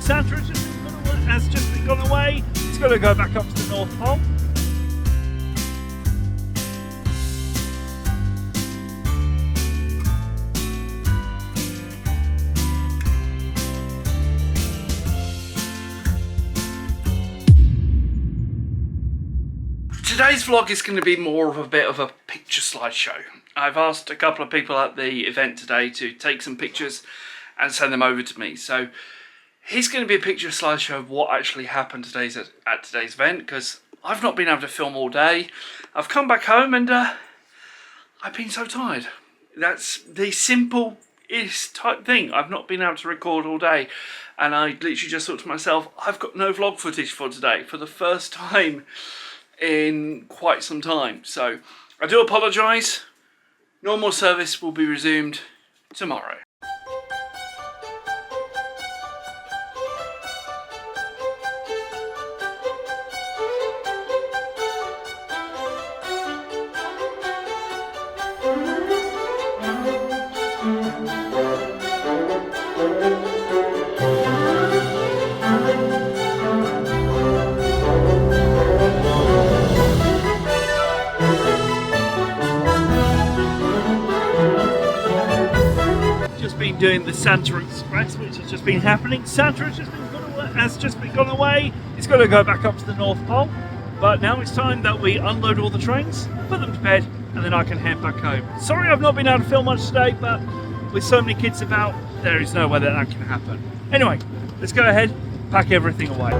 Santa has just been gone away. It's got to go back up to the North Pole. Today's vlog is going to be more of a bit of a picture slideshow. I've asked a couple of people at the event today to take some pictures and send them over to me. So here's going to be a picture slideshow of what actually happened at today's event, because I've not been able to film all day. I've come back home and I've been so tired. That's the simplest type thing. I've not been able to record all day, and I literally just thought to myself, I've got no vlog footage for today for the first time in quite some time. So I do apologise. Normal service will be resumed tomorrow. Doing the Santa Express, which has just been happening. Santa has just been gone away. It's got to go back up to the North Pole. But now it's time that we unload all the trains, put them to bed, and then I can head back home. Sorry I've not been able to film much today, but with so many kids about, there is no way that can happen. Anyway, let's go ahead, pack everything away.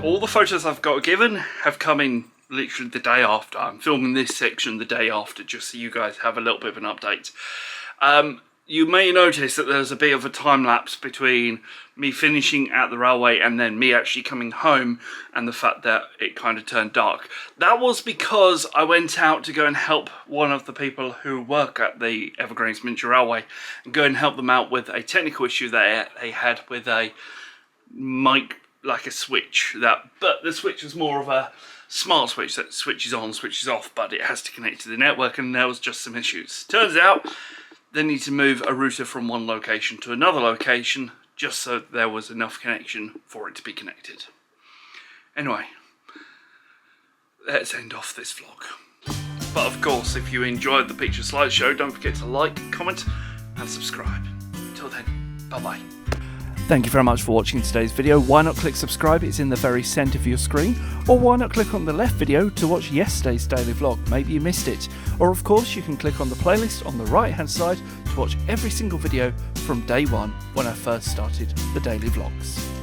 All the photos I've got given have come in literally the day after. I'm filming this section the day after, just so you guys have a little bit of an update. You may notice that there's a bit of a time lapse between me finishing at the railway and then me actually coming home, and the fact that it kind of turned dark. That was because I went out to go and help one of the people who work at the Evergreens Miniature Railway and go and help them out with a technical issue that they had with a mic, like a switch, but the switch was more of a smart switch that switches on, switches off, but it has to connect to the network, and there was just some issues. Turns out they need to move a router from one location to another location just so there was enough connection for it to be connected. Anyway, let's end off this vlog. But of course, if you enjoyed the picture slideshow, don't forget to like, comment and subscribe. Until then, bye bye. Thank you very much for watching today's video. Why not click subscribe? It's in the very centre of your screen. Or why not click on the left video to watch yesterday's daily vlog? Maybe you missed it. Or of course you can click on the playlist on the right hand side to watch every single video from day one when I first started the daily vlogs.